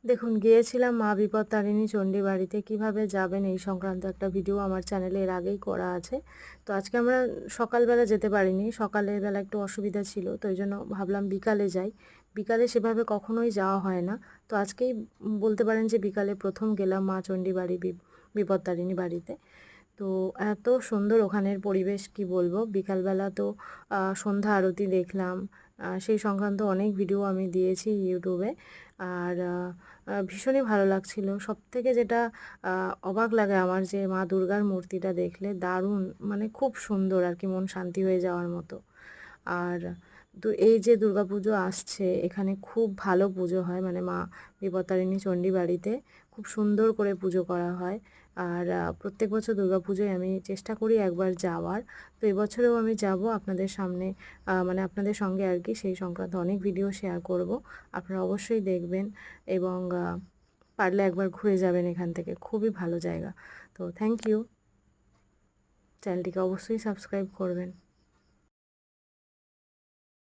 দেখুন, গিয়েছিলাম মা বিপত্তারিণী চণ্ডী বাড়িতে। কীভাবে যাবেন এই সংক্রান্ত একটা ভিডিও আমার চ্যানেলে এর আগেই করা আছে। তো আজকে আমরা সকালবেলা যেতে পারিনি, সকালের বেলা একটু অসুবিধা ছিল, তো এই জন্য ভাবলাম বিকালে যাই। বিকালে সেভাবে কখনোই যাওয়া হয় না, তো আজকেই বলতে পারেন যে বিকালে প্রথম গেলাম মা চণ্ডী বাড়ি বিপত্তারিণী বাড়িতে। তো এত সুন্দর ওখানের পরিবেশ, কি বলবো। বিকালবেলা তো সন্ধ্যা আরতি দেখলাম, সেই সংক্রান্ত অনেক ভিডিও আমি দিয়েছি ইউটিউবে। আর ভীষণই ভালো লাগছিল। সবথেকে যেটা অবাক লাগে আমার, যে মা দুর্গার মূর্তিটা দেখলে দারুণ, মানে খুব সুন্দর আর কি, মন শান্তি হয়ে যাওয়ার মতো। আর তো এই যে দুর্গাপুজো আসছে, এখানে খুব ভালো পুজো হয়, মানে মা বিপত্তারিণী চণ্ডী বাড়িতে খুব সুন্দর করে পুজো করা হয়। আর প্রত্যেক বছর দুর্গাপুজোয় আমি চেষ্টা করি একবার যাওয়ার। তো এবছরেও আমি যাব আপনাদের সামনে, মানে আপনাদের সঙ্গে আর কি সেই সংক্রান্ত অনেক ভিডিও শেয়ার করব। আপনারা অবশ্যই দেখবেন এবং পারলে একবার ঘুরে যাবেন এখান থেকে, খুবই ভালো জায়গা। তো থ্যাংক ইউ, চ্যানেলটিকে অবশ্যই সাবস্ক্রাইব করবেন।